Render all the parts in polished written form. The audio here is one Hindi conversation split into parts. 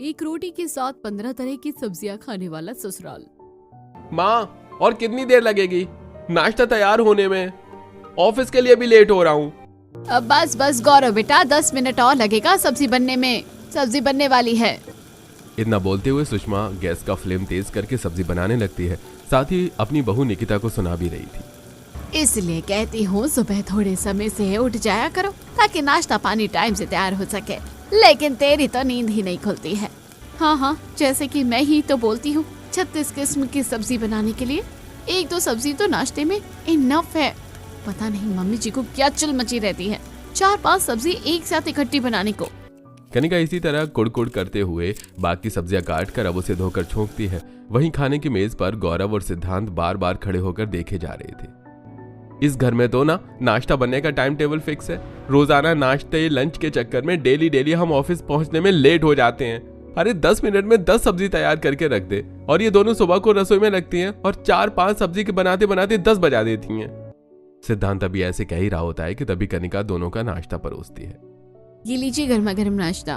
एक रोटी के साथ 15 तरह की सब्जियां खाने वाला ससुराल। माँ, और कितनी देर लगेगी नाश्ता तैयार होने में? ऑफिस के लिए भी लेट हो रहा हूँ। अब बस बस गौरव बेटा, 10 मिनट और लगेगा सब्जी बनने में। सब्जी बनने वाली है। इतना बोलते हुए सुषमा गैस का फ्लेम तेज करके सब्जी बनाने लगती है। साथ ही अपनी बहू निकिता को सुना भी रही थी। इसलिए कहती हूँ सुबह थोड़े समय से उठ जाया करो ताकि नाश्ता पानी टाइम से तैयार हो सके। लेकिन तेरी तो नींद ही नहीं खुलती है। हाँ, जैसे कि मैं ही तो बोलती हूँ 36 किस्म की सब्जी बनाने के लिए 1-2 सब्जी तो नाश्ते में इनफ है। पता नहीं मम्मी जी को क्या चुल मची रहती है 4-5 सब्जी एक साथ इकट्ठी बनाने को। कनिका इसी तरह कुड़ करते हुए बाकी सब्जियां काट कर अब उसे धोकर छोंकती है। वहीं खाने की मेज पर गौरव और सिद्धांत बार बार खड़े होकर देखे जा रहे थे। इस घर में तो ना नाश्ता बनने का टाइम टेबल फिक्स है। रोजाना नाश्ते लंच के चक्कर में डेली हम ऑफिस पहुंचने में लेट हो जाते हैं। अरे 10 मिनट में 10 सब्जी तैयार करके रख दे, और ये दोनों सुबह को रसोई में लगती हैं और 4-5 सब्जी के बनाते बनाते 10 बजा देती हैं। सिद्धांत अभी ऐसे कह ही रहा होता है कि तभी कनिका दोनों का नाश्ता परोसती है। ये लीजिए गर्मा गर्म नाश्ता।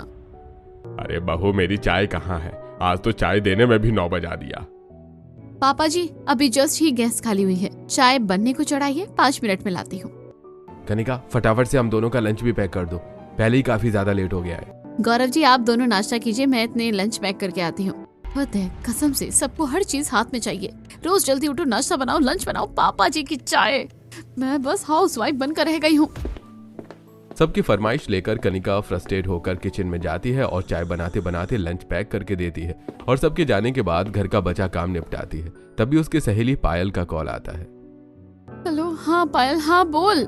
अरे बहू, मेरी चाय कहाँ है? आज तो चाय देने में भी 9 बजा दिया। पापा जी, अभी जस्ट ही गैस खाली हुई है, चाय बनने को चढ़ाई है, 5 मिनट में लाती हूँ। कनिका, फटाफट से हम दोनों का लंच भी पैक कर दो, पहले ही काफी ज्यादा लेट हो गया है। गौरव जी, आप दोनों नाश्ता कीजिए, मैं इतने लंच पैक करके आती हूँ। कसम से सबको हर चीज हाथ में चाहिए। रोज जल्दी उठो, नाश्ता बनाओ, लंच बनाओ, पापा जी की चाय। मैं बस हाउसवाइफ बनकर रह गई हूँ। सबकी फरमाइश लेकर कनिका फ्रस्ट्रेट होकर किचन में जाती है और चाय बनाते बनाते लंच पैक करके देती है और सबके जाने के बाद घर का बचा काम निपटाती है। तभी उसकी सहेली पायल का कॉल आता है। हेलो, हाँ पायल, हाँ बोल।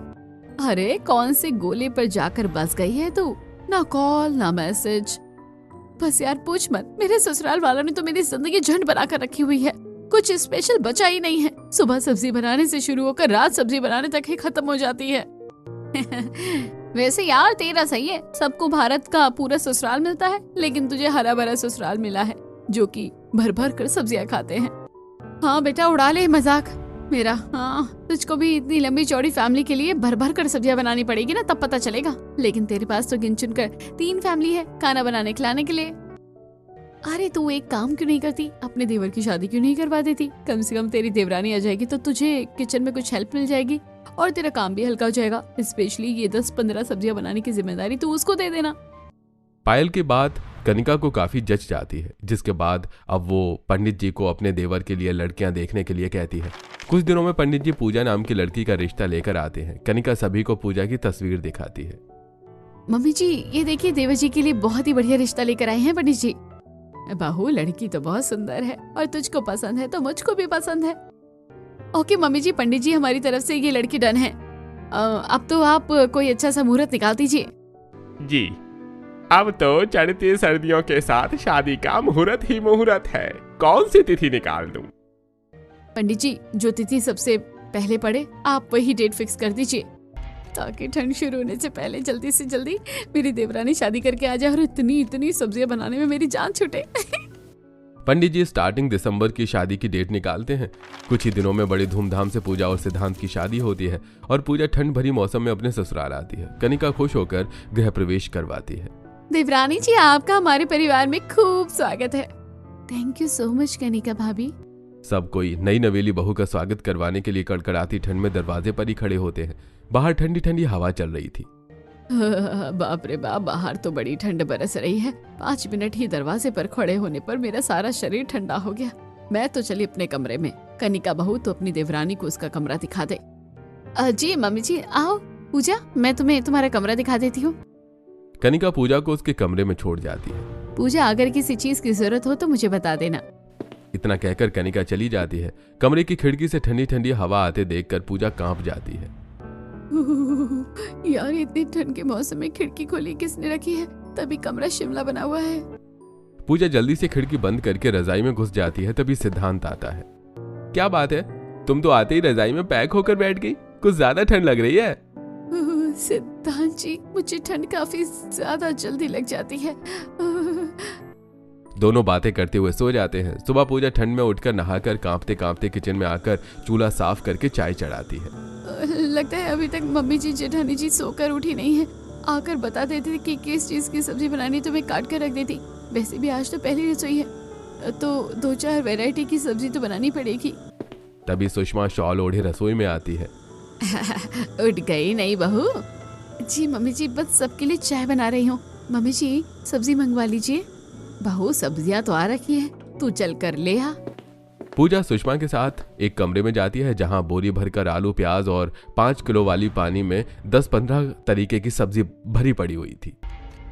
अरे कौन से गोले पर जाकर बस गई है तू? ना कॉल ना मैसेज। बस यार पूछ मत, मेरे ससुराल वालों ने तो मेरी जिंदगी झंड बना कर रखी हुई है। कुछ स्पेशल बचा ही नहीं है। सुबह सब्जी बनाने से शुरू होकर रात सब्जी बनाने तक ही खत्म हो जाती है। वैसे यार तेरा सही है, सबको भारत का पूरा ससुराल मिलता है, लेकिन तुझे हरा भरा ससुराल मिला है जो कि भर भर कर सब्जियां खाते हैं। हाँ बेटा, उड़ा ले मजाक मेरा। हाँ, तुझको भी इतनी लंबी चौड़ी फैमिली के लिए भर भर कर सब्जियां बनानी पड़ेगी ना, तब पता चलेगा। लेकिन तेरे पास तो गिन चुन कर 3 फैमिली है खाना बनाने खिलाने के लिए। अरे तू एक काम क्यों नहीं करती, अपने देवर की शादी क्यों नहीं करवा देती? कम से कम तेरी देवरानी आ जाएगी तो तुझे किचन में कुछ हेल्प मिल जाएगी और तेरा काम भी हल्का हो जाएगा। स्पेशली ये 10-15 सब्जियां बनाने की जिम्मेदारी तू उसको दे देना। पायल की बात कनिका को काफी जच जाती है, जिसके बाद अब वो पंडित जी को अपने देवर के लिए लड़कियां देखने के लिए कहती है। कुछ दिनों में पंडित जी पूजा नाम की लड़की का रिश्ता लेकर आते हैं। कनिका सभी को पूजा की तस्वीर दिखाती है। मम्मी जी, ये देखिए देवर जी के लिए बहुत ही बढ़िया रिश्ता लेकर आए हैं पंडित जी। बहू, लड़की तो बहुत सुंदर है और तुझको पसंद है तो मुझको भी पसंद है। ओके मम्मी जी, पंडित जी हमारी तरफ से ये लड़की डन है। अब तो आप कोई अच्छा सा मुहूर्त निकाल दीजिए। जी, अब तो चढ़ती सर्दियों के साथ शादी का मुहूर्त ही मुहूर्त है। कौन सी तिथि निकाल दूं? पंडित जी, जो तिथि सबसे पहले पड़े आप वही डेट फिक्स कर दीजिए, ताकि ठंड शुरू होने से पहले जल्दी से जल्दी मेरी देवरानी शादी करके आ जाए और इतनी सब्जियां बनाने में मेरी जान छूटे। पंडित जी स्टार्टिंग दिसंबर की शादी की डेट निकालते हैं। कुछ ही दिनों में बड़ी धूमधाम से पूजा और सिद्धांत की शादी होती है और पूजा ठंड भरी मौसम में अपने ससुराल आती है। कनिका खुश होकर गृह प्रवेश करवाती है। देवरानी जी, आपका हमारे परिवार में खूब स्वागत है। Thank you so much Kanika भाभी। सब कोई नई नवेली बहू का स्वागत करवाने के लिए कड़कड़ाती ठंड में दरवाजे पर ही खड़े होते हैं। बाहर ठंडी ठंडी हवा चल रही थी। बाप रे बाप, बाहर तो बड़ी ठंड बरस रही है। 5 मिनट ही दरवाजे पर खड़े होने पर मेरा सारा शरीर ठंडा हो गया। मैं तो चली अपने कमरे में। कनिका बहू तो अपनी देवरानी को उसका कमरा दिखा दे। जी मम्मी जी, आओ पूजा, मैं तुम्हें तुम्हारा कमरा दिखा देती हूँ। कनिका पूजा को उसके कमरे में छोड़ जाती है। पूजा, अगर किसी चीज की जरूरत हो तो मुझे बता देना। इतना कहकर कनिका चली जाती है। कमरे की खिड़की से ठंडी ठंडी हवा आते देखकर पूजा कांप जाती है। यार, इतनी ठंड के मौसम में खिड़की खोली किसने रखी है? तभी कमरा शिमला बना हुआ है। पूजा जल्दी से खिड़की बंद करके रजाई में घुस जाती है। तभी सिद्धांत आता है। क्या बात है, तुम तो आते ही रजाई में पैक होकर बैठ गई, कुछ ज्यादा ठंड लग रही है। सिद्धांत जी, मुझे ठंड काफी ज्यादा जल्दी लग जाती है। दोनों बातें करते हुए सो जाते हैं। सुबह पूजा ठंड में उठकर नहाकर कांपते कांपते किचन में आकर चूल्हा साफ करके चाय चढ़ाती है। लगता है अभी तक मम्मी जी जेठानी जी सोकर उठी नहीं है। आकर बता देती कि किस चीज की सब्जी बनानी तो मैं काट कर रख देती। वैसे भी आज तो पहली रसोई है, तो 2-4 वैरायटी की सब्जी तो बनानी पड़ेगी। तभी सुषमा शॉल ओढ़े रसोई में आती है। उठ गई नहीं बहू? जी मम्मी जी, बस सबके लिए चाय बना रही हूँ। मम्मी जी सब्जी मंगवा लीजिए। बहू सब्जियाँ तो आ रखी है, तू चल कर ले आ। पूजा सुषमा के साथ एक कमरे में जाती है जहां बोरी भरकर आलू, प्याज और 5 किलो वाली पानी में 10-15 तरीके की सब्जी भरी पड़ी हुई थी।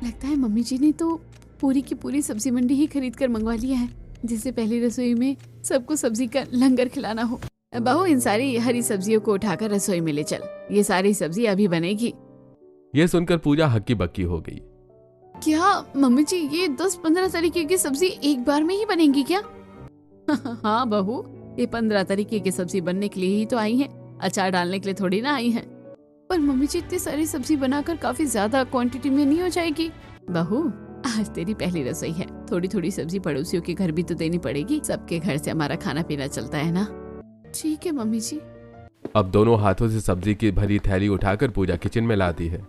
लगता है मम्मी जी ने तो पूरी की पूरी सब्जी मंडी ही खरीद कर मंगवा लिया है, जिससे पहली रसोई में सबको सब्जी का लंगर खिलाना हो। बहू इन सारी हरी सब्जियों को उठाकर रसोई में ले चल, ये सारी सब्जी अभी बनेगी। ये सुनकर पूजा हक्की बक्की हो गई। क्या मम्मी जी, ये 10-15 तरीके की सब्जी एक बार में ही बनेगी क्या? हाँ बहू, ये 15 तरीके की सब्जी बनने के लिए ही तो आई है, अचार डालने के लिए थोड़ी ना आई है। पर मम्मी जी इतनी सारी सब्जी बनाकर काफी ज्यादा क्वांटिटी में नहीं हो जाएगी? बहू आज तेरी पहली रसोई है, थोड़ी थोड़ी सब्जी पड़ोसियों के घर भी तो देनी पड़ेगी। सबके घर से हमारा खाना पीना चलता है ना। ठीक है मम्मी जी। अब दोनों हाथों से सब्जी की भरी थैली उठाकर पूजा किचन में लाती है।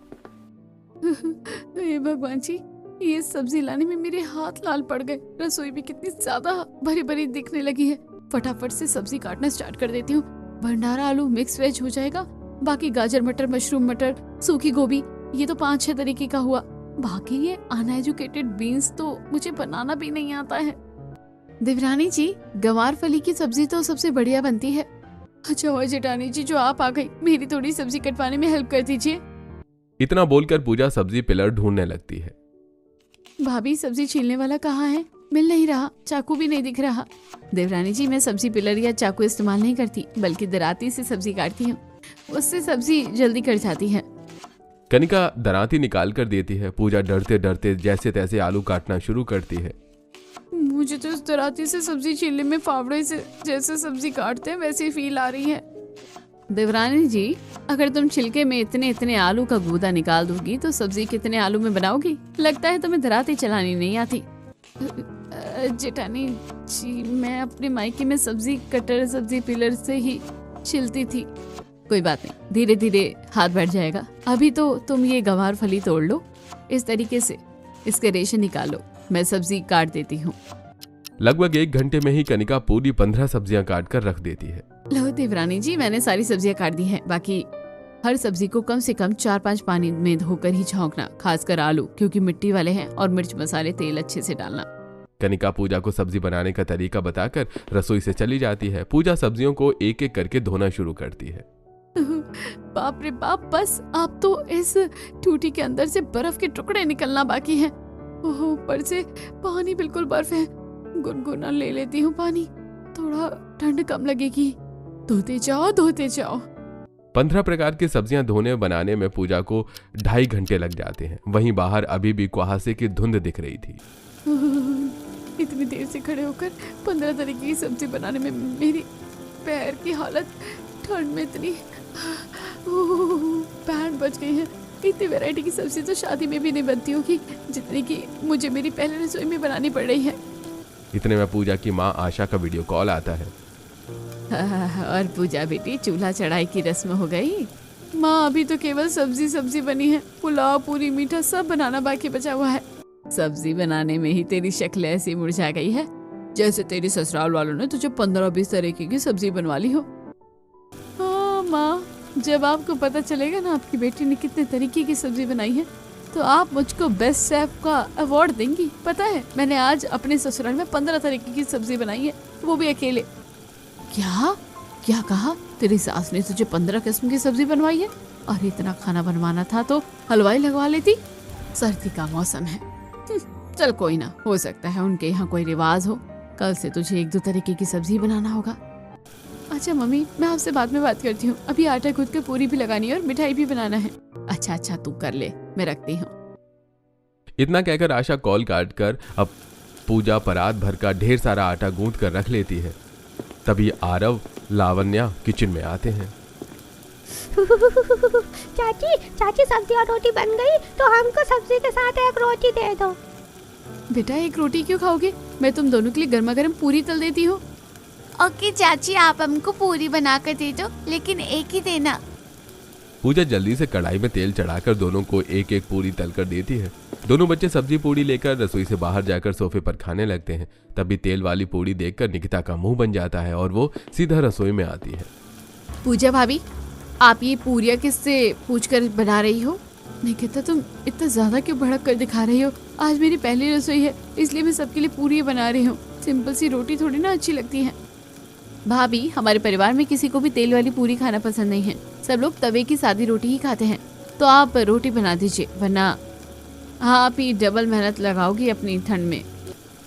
हे भगवान जी, ये सब्जी लाने में मेरे हाथ लाल पड़ गए। रसोई भी कितनी ज्यादा भरी भरी दिखने लगी है। फटाफट से सब्जी काटना स्टार्ट कर देती हूँ। भंडारा आलू मिक्स वेज हो जाएगा, बाकी गाजर मटर, मशरूम मटर, सूखी गोभी, ये तो 5-6 तरीके का हुआ। बाकी ये अनएजुकेटेड बीन्स तो मुझे बनाना भी नहीं आता है। देवरानी जी, गंवार फली की सब्जी तो सबसे बढ़िया बनती है। अच्छा हुआ जेठानी जी जो आप आ गई, मेरी थोड़ी सब्जी कटवाने में हेल्प कर दीजिए। इतना बोलकर पूजा सब्जी पिलर ढूंढने लगती है। भाभी सब्जी छीलने वाला कहाँ है? मिल नहीं रहा, चाकू भी नहीं दिख रहा। देवरानी जी, मैं सब्जी पिलर या चाकू इस्तेमाल नहीं करती, बल्कि दराती से सब्जी काटती हूँ, उससे सब्जी जल्दी कट जाती है। कनिका दराती निकाल कर देती है। पूजा डरते डरते जैसे तैसे आलू काटना शुरू करती है। मुझे तो इस दराती से सब्जी छीलने में फावड़े से जैसे सब्जी काटते हैं वैसी फील आ रही है। देवरानी जी, अगर तुम छिलके में इतने इतने आलू का गूदा निकाल दोगी तो सब्जी कितने आलू में बनाओगी? लगता है तुम्हें दराती चलानी नहीं आती। जेठानी जी, मैं अपने मायके में सब्जी कटर, सब्जी पिलर से ही छिलती थी। कोई बात नहीं, धीरे धीरे हाथ बैठ जाएगा। अभी तो तुम ये गंवार फली तोड़ लो, इस तरीके से इसके रेशे निकालो, मैं सब्जी काट देती हूँ। लगभग 1 घंटे में ही कनिका पूरी 15 सब्जियां काट कर रख देती है। लो देवरानी जी, मैंने सारी सब्जियां काट दी हैं। बाकी हर सब्जी को कम से कम 4-5 पानी में धोकर ही छौंकना, खासकर आलू, क्योंकि मिट्टी वाले हैं, और मिर्च मसाले तेल अच्छे से डालना। कनिका पूजा को सब्जी बनाने का तरीका बताकर रसोई से चली जाती है। पूजा सब्जियों को एक एक करके धोना शुरू करती है। बाप रे बाप, बस अब तो इस टूटी के अंदर से बर्फ के टुकड़े निकलना बाकी है। ओह, ऊपर से पानी बिल्कुल बर्फ है। गुनगुना ले लेती हूँ पानी, थोड़ा ठंड कम लगेगी। धोते जाओ धोते जाओ। 15 प्रकार की सब्जियां धोने बनाने में पूजा को 2.5 घंटे लग जाते हैं। वहीं बाहर अभी भी कुहासे की धुंध दिख रही थी। इतनी देर से खड़े होकर 15 तरीके की सब्जी बनाने में मेरी पैर की हालत, ठंड में इतनी पैर बच गई है। इतनी वैरायटी की सब्जी तो शादी में भी नहीं बनती होगी जितनी की मुझे मेरी पहले रसोई में बनानी पड़ रही है। इतने में पूजा की माँ आशा का वीडियो कॉल आता है। और पूजा बेटी, चूल्हा चढ़ाई की रस्म हो गई? माँ, अभी तो केवल सब्जी बनी है, पुलाव, पूरी, मीठा सब बनाना बाकी बचा हुआ है। सब्जी बनाने में ही तेरी शक्ल ऐसी मुरझा गई है जैसे तेरी ससुराल वालों ने तुझे 15-20 तरीके की सब्जी बनवा ली हो। हाँ माँ, जब आपको पता चलेगा ना आपकी बेटी ने कितने तरीके की सब्जी बनाई है, तो आप मुझको बेस्ट शेफ का अवार्ड देंगी। पता है, मैंने आज अपने ससुराल में 15 तरीके की सब्जी बनाई है, वो भी अकेले। क्या कहा? तेरी सास ने तुझे 15 किस्म की सब्जी बनवाई है? और इतना खाना बनवाना था तो हलवाई लगवा लेती। सर्दी का मौसम है। चल कोई ना, हो सकता है उनके यहाँ कोई रिवाज हो। कल से तुझे 1-2 तरीके की सब्जी बनाना होगा। अच्छा मम्मी, मैं आपसे बाद में बात करती हूँ। अभी आटा गूंथ के पूरी भी लगानी है और मिठाई भी बनाना है। अच्छा, तू कर ले, मैं रखती हूँ। इतना कहकर आशा कॉल काट कर अब पूजा परात भर का ढेर सारा आटा गूंथ कर रख लेती है। तभी आरव, लावण्या किचन में आते हैं। चाची सब्जी और रोटी बन गई, तो हमको सब्जी के साथ एक रोटी दे दो। बेटा, एक रोटी क्यों खाओगे? मैं तुम दोनों के लिए गर्मा गर्म पूरी तल देती हूँ। ओके चाची, आप हमको पूरी बना कर दे दो, लेकिन एक ही देना। पूजा जल्दी से कढ़ाई में तेल चढ़ाकर दोनों को एक एक पूरी तलकर देती है। दोनों बच्चे सब्जी पूरी लेकर रसोई से बाहर जाकर सोफे पर खाने लगते हैं। तभी तेल वाली पूरी देखकर निकिता का मुंह बन जाता है और वो सीधा रसोई में आती है। पूजा भाभी, आप ये पूरियाँ किससे पूछकर बना रही हो? निकिता, तुम इतना ज्यादा क्यों भड़क कर दिखा रही हो? आज मेरी पहली रसोई है, इसलिए मैं सबके लिए पूरी बना रही हूँ। सिंपल सी रोटी थोड़ी ना अच्छी लगती है। भाभी, हमारे परिवार में किसी को भी तेल वाली पूरी खाना पसंद नहीं है। सब लोग तवे की सादी रोटी ही खाते हैं। तो आप रोटी बना दीजिए, वरना आप ही डबल मेहनत लगाओगी अपनी ठंड में।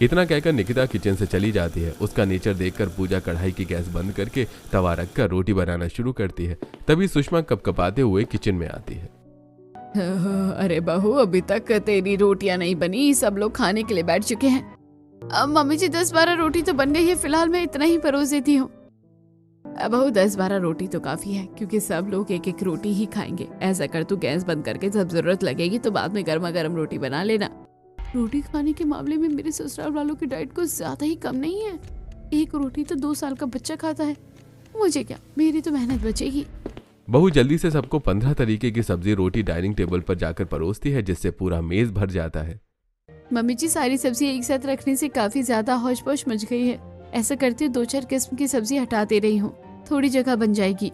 इतना कहकर निकिता किचन से चली जाती है। उसका नेचर देखकर पूजा कढ़ाई की गैस बंद करके तवा रखकर रोटी बनाना शुरू करती है। तभी सुषमा कपकपाते हुए किचन में आती है। अरे बहू, अभी तक तेरी रोटियां नहीं बनी, सब लोग खाने के लिए बैठ चुके हैं। अब मम्मी जी 10-12 रोटी तो बन गई है, फिलहाल मैं इतना ही परोस देती हूँ। बहू, 10-12 रोटी तो काफी है, क्योंकि सब लोग एक एक रोटी ही खाएंगे। ऐसा कर, तू गैस बंद करके जब जरूरत लगेगी तो बाद में गर्मा गर्म रोटी बना लेना। रोटी खाने के मामले में मेरे ससुराल वालों की डाइट कुछ ज्यादा ही कम नहीं है। एक रोटी तो 2 साल का बच्चा खाता है। मुझे क्या, मेरी तो मेहनत बचेगी। बहू जल्दी से सबको 15 तरीके की सब्जी रोटी डाइनिंग टेबल पर जाकर परोसती है, जिससे पूरा मेज भर जाता है। मम्मी जी, सारी सब्जी एक साथ रखने से काफी ज्यादा हौच पौच मच गई है। ऐसा करते 2-4 किस्म की सब्जी हटा दे रही हूँ, थोड़ी जगह बन जाएगी।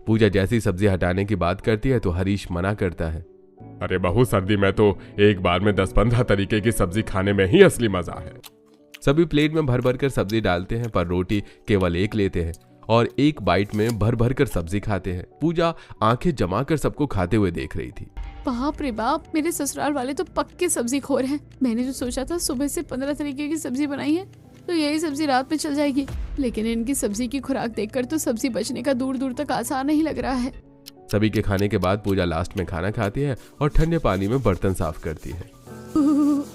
पूजा जैसी सब्जी हटाने की बात करती है तो हरीश मना करता है। अरे बहू, सर्दी में तो एक बार में 10-15 तरीके की सब्जी खाने में ही असली मजा है। सभी प्लेट में भर भर कर सब्जी डालते हैं, पर रोटी केवल एक लेते हैं और एक बाइट में भर भर कर सब्जी खाते हैं। पूजा आंखें जमा कर सबको खाते हुए देख रही थी। बाप रे बाप, मेरे ससुराल वाले तो पक्के सब्जी खोर हैं। मैंने जो सोचा था सुबह से 15 तरीके की सब्जी बनाई है, तो यही सब्जी रात में चल जाएगी। लेकिन इनकी सब्जी की खुराक देखकर तो सब्जी बचने का दूर दूर तक आसान नहीं लग रहा है। सभी के खाने के बाद पूजा लास्ट में खाना खाती है और ठंडे पानी में बर्तन साफ करती है।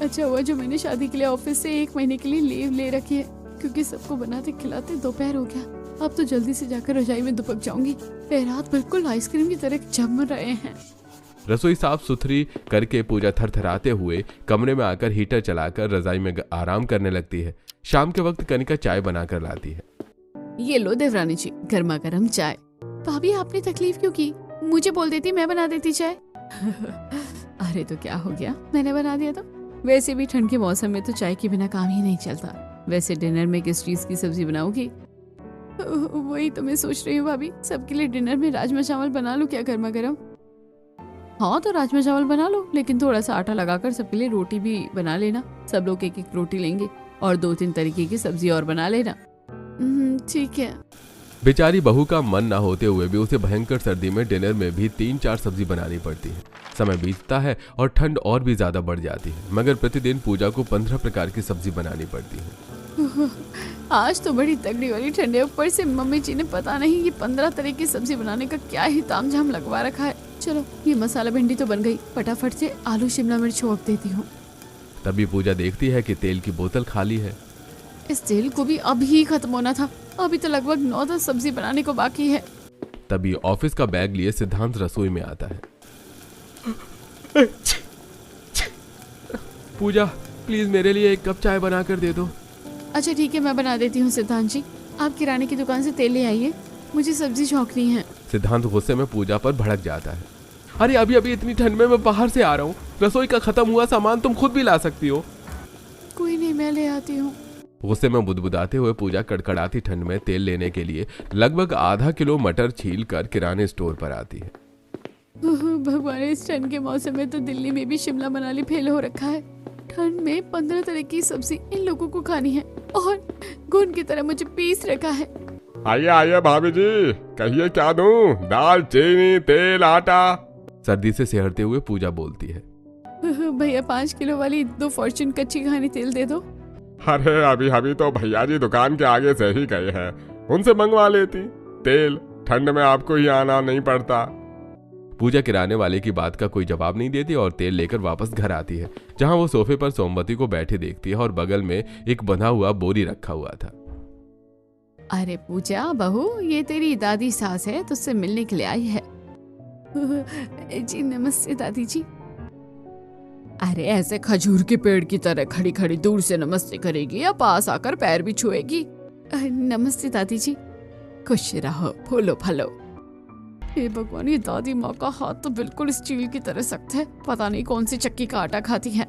अच्छा हुआ जो मैंने शादी के लिए ऑफिस से 1 महीने के लिए लीव ले रखी है, क्योंकि सबको बनाते खिलाते दोपहर हो गया। अब तो जल्दी से जाकर रजाई में दुबक जाऊंगी। पैरात बिल्कुल आइसक्रीम की तरह जम रहे हैं। रसोई साफ सुथरी करके पूजा थरथराते हुए कमरे में आकर हीटर चलाकर रजाई में आराम करने लगती है। शाम के वक्त कनिका चाय बनाकर लाती है। ये लो देवरानी जी, गर्मा गर्म चाय। भाभी, आपने तकलीफ क्यों की? मुझे बोल देती, मैं बना देती चाय। अरे तो क्या हो गया, मैंने बना दिया तो। वैसे भी ठंड के मौसम में तो चाय के बिना काम ही नहीं चलता। वैसे डिनर में किस चीज की सब्जी बनाओगी? वही तो मैं सोच रही हूँ भाभी, सबके लिए डिनर में राजमा चावल बना लूं क्या गर्मा गर्म? हाँ, तो राजमा चावल बना लो, लेकिन थोड़ा सा आटा लगाकर सबके लिए रोटी भी बना लेना। सब लोग एक एक रोटी लेंगे और 2-3 तरीके की सब्जी और बना लेना। ठीक है। बेचारी बहू का मन ना होते हुए भी उसे भयंकर सर्दी में डिनर में भी 3-4 सब्जी बनानी पड़ती है। समय बीतता है और ठंड और भी ज्यादा बढ़ जाती है, मगर प्रतिदिन पूजा को 15 प्रकार की सब्जी बनानी पड़ती है। आज तो बड़ी तगड़ी वाली ठंड है, ऊपर से मम्मी जी ने पता नहीं ये 15 तरह की सब्जी बनाने का क्या ही तामझाम लगवा रखा है। चलो, ये मसाला भिंडी तो बन गई, फटाफट से आलू शिमला मिर्च छोड़ देती हूँ। तभी पूजा देखती है कि तेल की बोतल खाली है। इस तेल को भी अभी ही खत्म होना था। अभी तो लगभग 9-10 सब्जी बनाने को बाकी है। तभी ऑफिस का बैग लिए सिद्धांत रसोई में आता है। पूजा, प्लीज मेरे लिए 1 कप चाय बना कर दे दो। अच्छा ठीक है, मैं बना देती हूँ सिद्धांत जी। आप किराने की दुकान से तेल ले आइए, मुझे सब्जी छौंकनी है। सिद्धांत गुस्से में पूजा पर भड़क जाता है। अरे अभी इतनी ठंड में मैं बाहर से आ रहा हूँ, रसोई का खत्म हुआ सामान तुम खुद भी ला सकती हो। कोई नहीं, मैं ले आती हूँ। गुस्से में बुदबुदाते हुए पूजा कड़कड़ाती ठंड में तेल लेने के लिए लगभग आधा किलो मटर छील कर किराने स्टोर पर आती है। भगवान, इस ठंड के मौसम में तो दिल्ली में भी शिमला मनाली फेल हो रखा है। ठंड में 15 तरह की सब्जी इन लोगों को खानी है और घुन की तरह मुझे पीस रखा है। आइए भाभी जी, कहिए क्या दूं? दाल, चीनी, तेल, आटा। सर्दी से सिहरते हुए पूजा बोलती है। भैया 5 किलो वाली 2 फॉर्च्यून कच्ची घानी तेल दे दो। अरे अभी तो भैया जी दुकान के आगे से ही गए हैं, उनसे मंगवा लेती तेल। ठंड में आपको ही आना नहीं पड़ता। पूजा किराने वाले की बात का कोई जवाब नहीं देती और तेल लेकर वापस घर आती है, जहां वो सोफे पर सोमवती को बैठे देखती है और बगल में एक बंधा हुआ बोरी रखा हुआ था। अरे पूजा बहू, ये तेरी दादी सास है, तुझसे मिलने के लिए आई है। जी नमस्ते दादी जी। अरे ऐसे खजूर के पेड़ की तरह खड़ी खड़ी दूर से नमस्ते करेगी या पास आकर पैर भी छुएगी? नमस्ते दादी जी। खुश रहो, फूलो फलो। हे भगवान, ये दादी माँ का हाथ तो बिल्कुल स्टील की तरह सख्त है। पता नहीं कौन सी चक्की का आटा खाती है।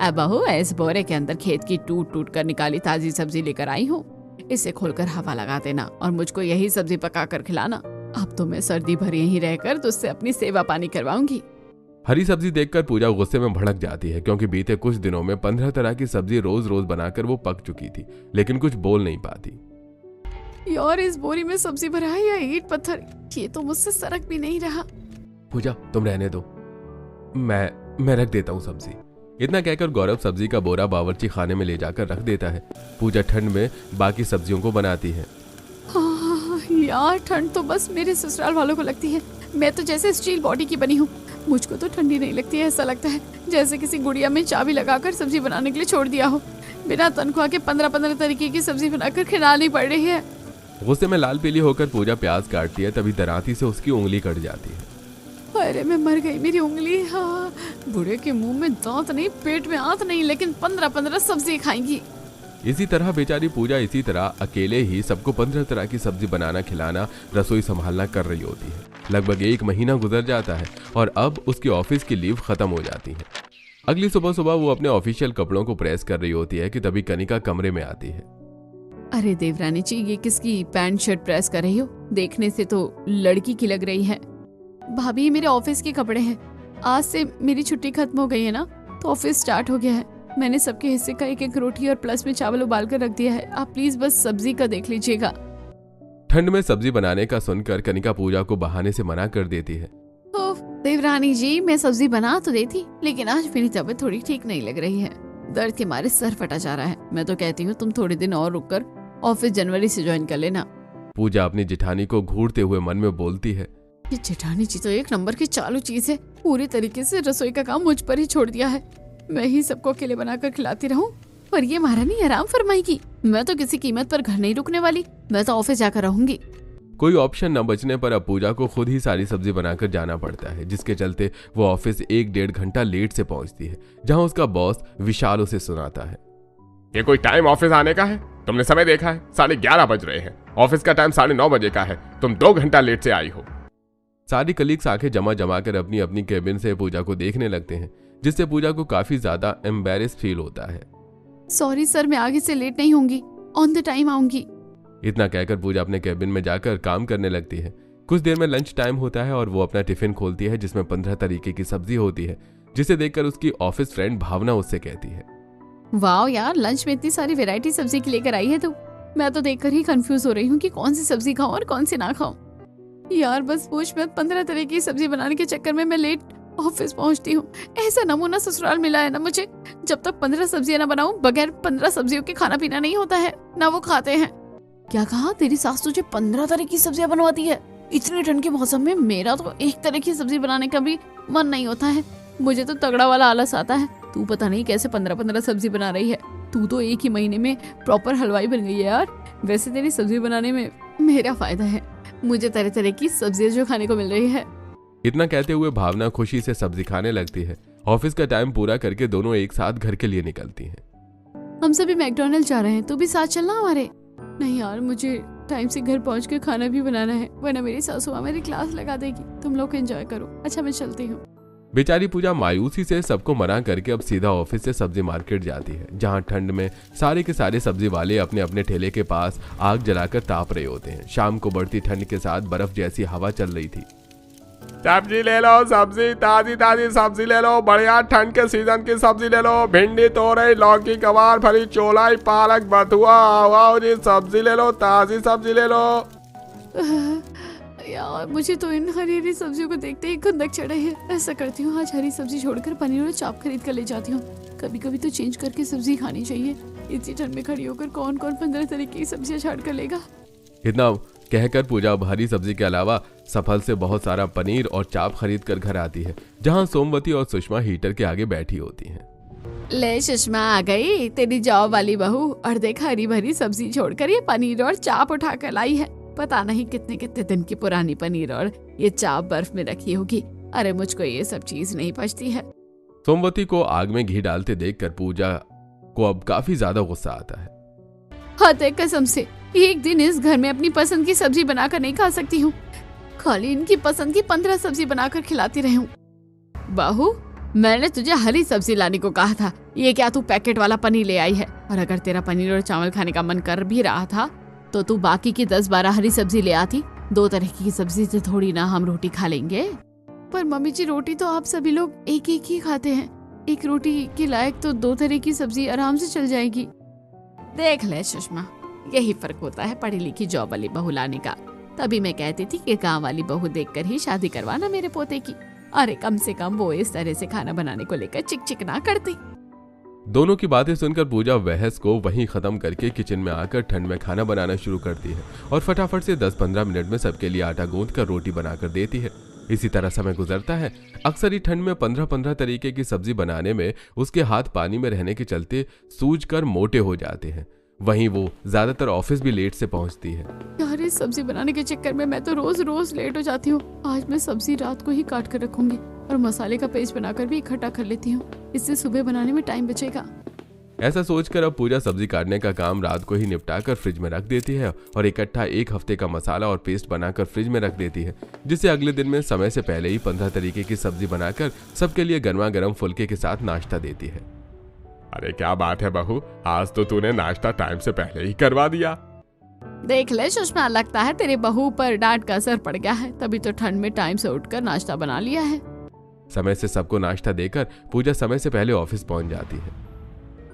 अब बहू, इस बोरे के अंदर खेत की टूट टूट कर निकाली ताजी सब्जी लेकर आई हूँ। इसे खोलकर हवा लगा देना और मुझको यही सब्जी पका कर खिलाना। अब तो मैं सर्दी भर यहीं रहकर तुझसे अपनी सेवा पानी करवाऊंगी। हरी सब्जी देखकर पूजा गुस्से में भड़क जाती है, क्योंकि बीते कुछ दिनों में 15 तरह की सब्जी रोज रोज बनाकर वो पक चुकी थी, लेकिन कुछ बोल नहीं पाती। यार, इस बोरी में सब्जी भरा है या ईंट पत्थर? ये तो मुझसे सरक भी नहीं रहा। पूजा, तुम रहने दो, मैं रख देता हूँ सब्जी। इतना कहकर गौरव सब्जी का बोरा बावर्ची खाने में ले जाकर रख देता है। पूजा ठंड में बाकी सब्जियों को बनाती है। हाँ यार, ठंड तो बस मेरे ससुराल वालों को लगती है। मैं तो जैसे स्टील बॉडी की बनी हूँ, मुझको तो ठंडी नहीं लगती है। ऐसा लगता है जैसे किसी गुड़िया में चाबी लगाकर सब्जी बनाने के लिए छोड़ दिया हो। बिना तनख्वाह के 15-15 तरीके की सब्जी बनाकर खिलानी पड़ रही है। गुस्से में लाल पीली होकर पूजा प्याज काटती है, तभी दराती से उसकी उंगली कट जाती है। अरे मैं मर गई, मेरी उंगली। हाँ, बूढ़े के मुंह में दांत नहीं, पेट में आंत नहीं, लेकिन 15-15 सब्जी खाएंगी। इसी तरह बेचारी पूजा इसी तरह अकेले ही सबको 15 तरह की सब्जी बनाना, खिलाना, रसोई संभालना कर रही होती है। लगभग 1 महीना गुजर जाता है और अब उसकी ऑफिस की लीव खत्म हो जाती है। अगली सुबह सुबह वो अपने ऑफिशियल कपड़ों को प्रेस कर रही होती है कि तभी कनिका कमरे में आती है। अरे देवरानी जी, ये किसकी पैंट शर्ट प्रेस कर रही हो? देखने से तो लड़की की लग रही है। भाभी, ये मेरे ऑफिस के कपड़े हैं। आज से मेरी छुट्टी खत्म हो गई है ना, तो ऑफिस स्टार्ट हो गया है। मैंने सबके हिस्से का 1-1 रोटी और प्लस में चावल उबाल कर रख दिया है। आप प्लीज बस सब्जी का देख लीजिएगा। ठंड में सब्जी बनाने का सुनकर कनिका पूजा को बहाने से मना कर देती है। ओह देवरानी जी, मैं सब्जी बना तो देती, लेकिन आज मेरी तबीयत थोड़ी ठीक नहीं लग रही है। दर्द के मारे सर फटा जा रहा है। मैं तो कहती हूँ तुम थोड़े दिन और रुककर ऑफिस जनवरी से ज्वाइन कर लेना। पूजा अपनी जेठानी को घूरते हुए मन में बोलती है, ये जेठानी जी तो 1 नंबर की चालू चीज है। पूरी तरीके से रसोई का काम मुझ पर ही छोड़ दिया है। मैं ही सबको अकेले बनाकर खिलाती रहूं, पर ये महारानी आराम फरमाएगी। मैं तो किसी कीमत पर घर नहीं रुकने वाली। मैं तो ऑफिस जाकर रहूंगी। कोई ऑप्शन न बचने पर अब पूजा को खुद ही सारी सब्जी बनाकर जाना पड़ता है, जिसके चलते वो ऑफिस 1-1.5 घंटा लेट से पहुंचती है, जहां उसका बॉस विशाल उसे सुनाता है। ये कोई टाइम ऑफिस आने का है? तुमने समय देखा है? 11:30 बज रहे हैं। ऑफिस का टाइम 9:30 बजे का है। तुम 2 घंटा लेट से आई हो। सारी कलीग्स आंखें जमा कर अपनी अपनी केबिन से पूजा को देखने लगते हैं, जिससे पूजा को काफी ज्यादा एम्बेरेस फील होता है। सॉरी सर, मैं आगे से लेट नहीं होंगी, ऑन द टाइम आऊंगी। इतना कहकर पूजा अपने केबिन में जाकर काम करने लगती है। कुछ देर में लंच टाइम होता है और वो अपना टिफिन खोलती है, जिसमें 15 तरीके की सब्जी होती है, जिसे देखकर उसकी ऑफिस फ्रेंड भावना उससे कहती है, वाह यार, लंच में इतनी सारी वैरायटी सब्जी की लेकर आई है तू। मैं तो देखकर ही कंफ्यूज हो रही हूँ कि कौन सी सब्जी खाऊं और कौन सी ना खाऊं। यार बस पूछ मत, 15 तरह की सब्जी बनाने के चक्कर में मैं लेट ऑफिस पहुंचती हूँ। ऐसा नमूना ससुराल मिला है ना मुझे। जब तक 15 सब्जियां ना बनाऊं, बगैर 15 सब्जियों के खाना पीना नहीं होता है, ना वो खाते हैं। क्या कहा? तेरी सास तुझे 15 तरह की सब्जियां बनवाती है? इतनी ठंड के मौसम में मेरा तो 1 तरह की सब्जी बनाने का भी मन नहीं होता है। मुझे तो तगड़ा वाला आलस आता है। तू पता नहीं कैसे 15-15 सब्जी बना रही है। तू तो 1 ही महीने में प्रॉपर हलवाई बन गई है यार। वैसे तेरी सब्जी बनाने में मेरा फायदा है। मुझे तरह तरह की सब्जियां जो खाने को मिल रही है। इतना कहते हुए भावना खुशी से सब्जी खाने लगती है। ऑफिस का टाइम पूरा करके दोनों एक साथ घर के लिए निकलती हैं। हम सभी मैकडॉनल्ड जा रहे हैं, तू भी साथ चलना हमारे। नहीं यार, मुझे टाइम से घर पहुंच के खाना भी बनाना है, वरना मेरी सासू माँ मेरी क्लास लगा देगी। तुम लोग एंजॉय करो। अच्छा, मैं चलती हूँ। बेचारी पूजा मायूसी से सबको मना करके अब सीधा ऑफिस से सब्जी मार्केट जाती है, जहां ठंड में सारे के सारे सब्जी वाले अपने अपने ठेले के पास आग जलाकर ताप रहे होते हैं। शाम को बढ़ती ठंड के साथ बर्फ जैसी हवा चल रही थी। सब्जी ले लो, सब्जी ताजी ताजी सब्जी ले लो, बढ़िया ठंड के सीजन की सब्जी ले लो। भिंडी, तोरई, लौकी, गवार फली, चोलाई, पालक, बथुआ, आओ जी सब्जी ले लो, ताजी सब्जी ले लो। यार मुझे तो इन हरी हरी सब्जियों को देखते ही खुंदक चढ़े है। ऐसा करती हूँ, आज हरी सब्जी छोड़कर पनीर और चाप खरीद कर ले जाती हूँ। कभी कभी तो चेंज करके सब्जी खानी चाहिए। इतनी ठंड में खड़ी होकर कौन कौन 15 तरह की सब्जियां छाड़ कर लेगा। इतना कहकर पूजा अब हरी सब्जी के अलावा सफल से बहुत सारा पनीर और चाप खरीद कर घर आती है, जहाँ सोमवती और सुषमा हीटर के आगे बैठी होती हैं। ले सुषमा, आ गई तेरी जॉब वाली बहू, और देख हरी भरी सब्जी छोड़कर ये पनीर और चाप उठा कर लाई है। पता नहीं कितने कितने दिन की पुरानी पनीर और ये चाप बर्फ में रखी होगी। अरे मुझको ये सब चीज नहीं पचती है। सोमवती को आग में घी डालते देखकर पूजा को अब काफी ज्यादा गुस्सा आता है। हाँ, कसम से एक दिन इस घर में अपनी पसंद की सब्जी बनाकर नहीं खा सकती हूँ। खाली इनकी पसंद की 15 सब्जी बनाकर खिलाती रही हूँ। बहू, मैंने तुझे हरी सब्जी लाने को कहा था, ये क्या तू पैकेट वाला पनीर ले आई है? और अगर तेरा पनीर और चावल खाने का मन कर भी रहा था तो तू बाकी की 10-12 हरी सब्जी ले आती। 2 तरह की सब्जी से थोड़ी ना हम रोटी खा लेंगे। पर मम्मी जी, रोटी तो आप सभी लोग एक एक ही खाते हैं, एक रोटी के लायक तो 2 तरह की सब्जी आराम से चल जाएगी। देख ले सुषमा, यही फर्क होता है पढ़ी लिखी जॉब वाली बहू लाने का। तभी मैं कहती थी कि गाँव वाली बहू देखकर ही शादी करवाना मेरे पोते की। अरे कम से कम वो इस तरह से खाना बनाने को लेकर चिक चिक ना करती। दोनों की बातें सुनकर पूजा बहस को वहीं खत्म करके किचन में आकर ठंड में खाना बनाना शुरू करती है और फटाफट से 10-15 मिनट में सबके लिए आटा गूंथ कर रोटी बनाकर देती है। इसी तरह समय गुजरता है। अक्सर ही ठंड में 15-15 तरीके की सब्जी बनाने में उसके हाथ पानी में रहने के चलते सूज कर मोटे हो जाते हैं। वहीं वो ज्यादातर ऑफिस भी लेट से पहुंचती है। यार, इस सब्जी बनाने के चक्कर में मैं तो रोज लेट हो जाती हूँ। आज मैं सब्जी रात को ही काट कर रखूंगी और मसाले का पेस्ट बनाकर भी इकट्ठा कर लेती हूँ, इससे सुबह बनाने में टाइम बचेगा। ऐसा सोचकर अब पूजा सब्जी काटने का काम रात को ही निपटाकर फ्रिज में रख देती है और इकट्ठा 1 हफ्ते का मसाला और पेस्ट बनाकर फ्रिज में रख देती है, जिससे अगले दिन में समय से पहले ही 15 तरीके की सब्जी बनाकर सबके लिए गर्मा गर्म फुल्के के साथ नाश्ता देती है। अरे क्या बात है बहू, आज तो तूने नाश्ता टाइम से पहले ही करवा दिया। देख ले सुषमा, लगता है तेरे बहू पर डांट का असर पड़ गया है, तभी तो ठंड में टाइम से उठकर नाश्ता बना लिया है। समय से सबको नाश्ता देकर पूजा समय से पहले ऑफिस पहुंच जाती है।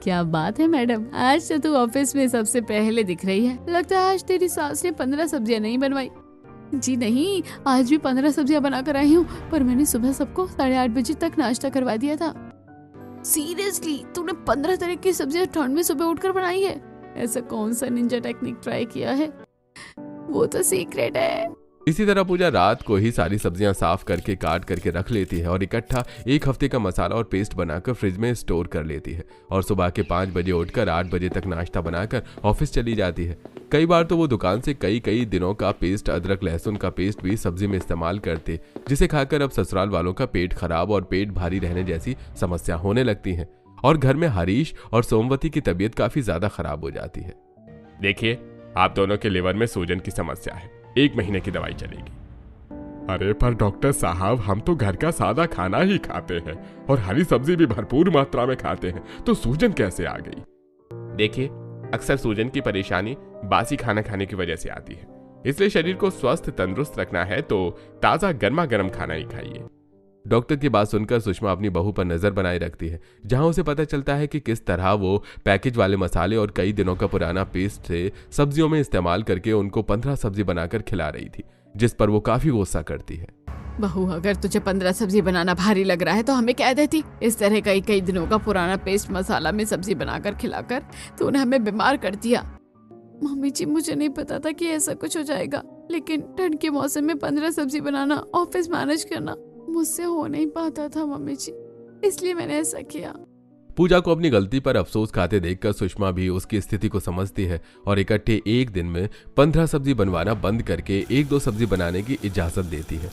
क्या बात है मैडम, आज तो तू ऑफिस में सबसे पहले दिख रही है। लगता है आज तेरी सास ने 15 सब्जियां नहीं बनवाई। जी नहीं, आज भी 15 सब्जियां बनाकर आई हूँ, पर मैंने सुबह सबको 8:30 बजे तक नाश्ता करवा दिया था। सीरियसली, तूने 15 तरह की सब्जियां ठंड में सुबह उठकर बनाई है? ऐसा कौन सा निंजा टेक्निक ट्राई किया है? वो तो सीक्रेट है। इसी तरह पूजा रात को ही सारी सब्जियां साफ करके काट करके रख लेती है और इकट्ठा 1 हफ्ते का मसाला और पेस्ट बनाकर फ्रिज में स्टोर कर लेती है और सुबह के 5 बजे उठकर 8 बजे तक नाश्ता बनाकर ऑफिस चली जाती है। कई बार तो वो दुकान से कई दिनों का पेस्ट, अदरक लहसुन का पेस्ट भी सब्जी में इस्तेमाल करते, जिसे खाकर अब ससुराल वालों का पेट खराब और पेट भारी रहने जैसी समस्या होने लगती है और घर में हरीश और सोमवती की तबीयत काफी ज्यादा खराब हो जाती है। देखिए, आप दोनों के लिवर में सूजन की समस्या है, 1 महीने की दवाई चलेगी। अरे पर डॉक्टर साहब, हम तो घर का सादा खाना ही खाते हैं और हरी सब्जी भी भरपूर मात्रा में खाते हैं, तो सूजन कैसे आ गई? देखिए, अक्सर सूजन की परेशानी बासी खाना खाने की वजह से आती है, इसलिए शरीर को स्वस्थ तंदुरुस्त रखना है तो ताजा गर्मा गर्म खाना ही खाइए। डॉक्टर की बात सुनकर सुषमा अपनी बहू पर नजर बनाए रखती है, जहां उसे पता चलता है कि किस तरह वो पैकेज वाले मसाले और कई दिनों का पुराना पेस्ट से सब्जियों में इस्तेमाल करके उनको 15 सब्जी बनाकर खिला रही थी, जिस पर वो काफी गुस्सा करती है। बहू, अगर तुझे 15 सब्जी बनाना भारी लग रहा है तो हमें कह देती। इस तरह कई दिनों का पुराना पेस्ट मसाला में सब्जी बनाकर खिलाकर तूने हमें बीमार कर दिया। मम्मी जी, मुझे नहीं पता था कि ऐसा कुछ हो जाएगा, लेकिन ठंड के मौसम में 15 सब्जी बनाना, ऑफिस मैनेज करना मुझसे हो नहीं पाता था मम्मी जी, इसलिए मैंने ऐसा किया। पूजा को अपनी गलती पर अफसोस खाते देखकर सुषमा भी उसकी स्थिति को समझती है और इकट्ठे एक दिन में 15 सब्जी बनवाना बंद करके 1-2 सब्जी बनाने की इजाजत देती है।